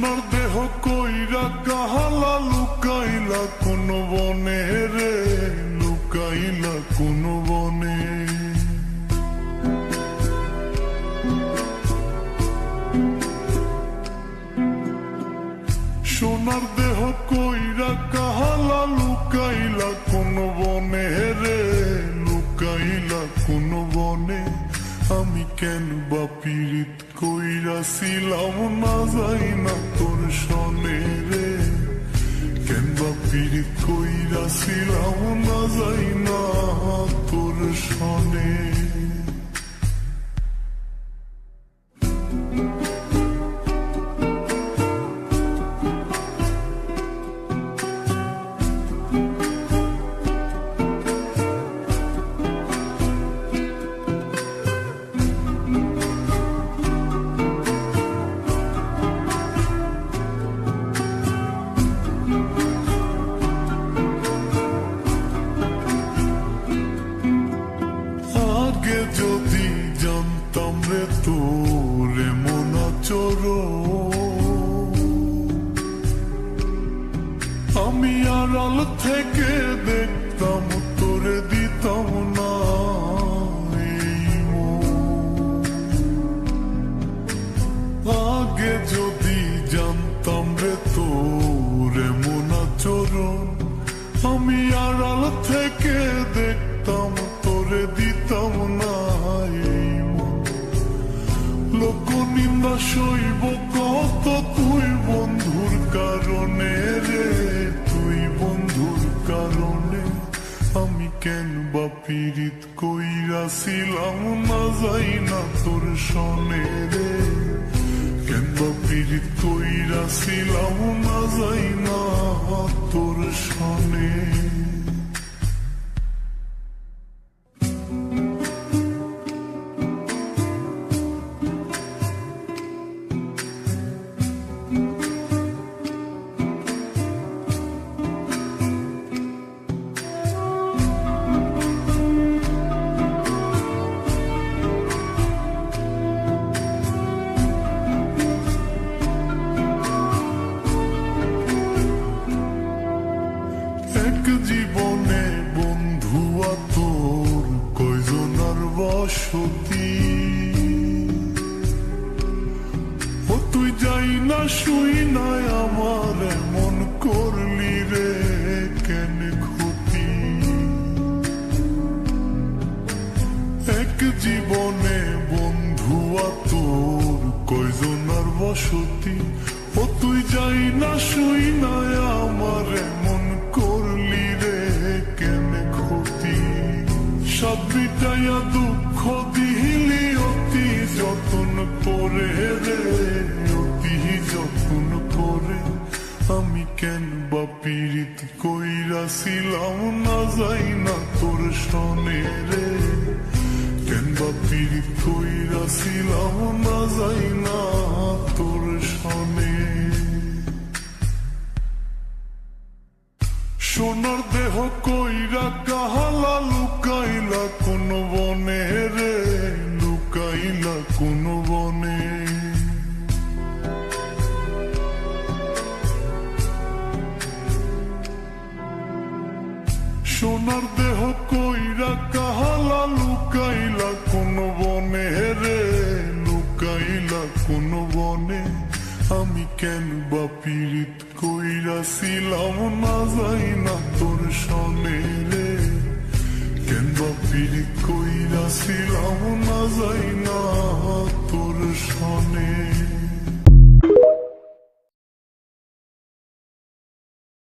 সোনার দেহ কইরা কাহালা লুকাইলা কোন বনে রে, লুকাইলা কোন বনে। সোনার দেহ কইরা কাহালা লুকাইলা কোন বনে রে, লুকাইলা কোন বনে। আমি কেন বা পীড়িত কইরাছিলাম না যাই না তোর সনে রে, কেন বা পীড়িত কইরাছিলাম না যাই না তোর সনে। যদি জানতাম রে তোর এমন আচরণ, আমি আড়াল থেকে দেখতাম তোরে দিতাম না এই মন। আগে যদি জানতাম রে তোর এমন আচরণ, আমি আড়াল থেকে দেখতাম তোরে দিতাম না এই মন। লোক নিন্দা সইব কত তুই বন্ধুর কারণে রে, তুই বন্ধুর কারণে। আমি কেন বা পীড়িত কইরাছিলাম না যাই না তোর সনে রে, কেন বা পীড়িত কইরাছিলাম না যাই না তোর সনে। এক জীবনে বন্ধু তোর কয়জনার বসতি, ও তুই যাই না শুই নাই আমার মন করলি রে কেন ক্ষতি। এক জীবনে বন্ধু তোর কয়জনার বসতি, ও তুই যাই না শুই নাই আমার মন করলি রে কেন ক্ষতি। সব বিটাইয়া দুঃখ দিলি অতি যতন করে রে, অতি যতন করে। আমি কেন বা পীড়িত কইরাছিলাম না যাই না তোর সনে রে, কেন বা পীড়িত কইরাছিলাম না যাই না তোর সনে। সোনার দেহ কইরা কাহালা লুকাইলা কোন বনে রে, লুকাইলা কোন বনে। সোনার দেহ কইরা কাহালা লুকাইলা কোন বনে রে, লুকাইলা কোন বনে। আমি কেন বা পীড়িত কইরাছিলাম না যাই না তোর সনে রে, কেন বা পীড়িত কইরাছিলাম না যাই না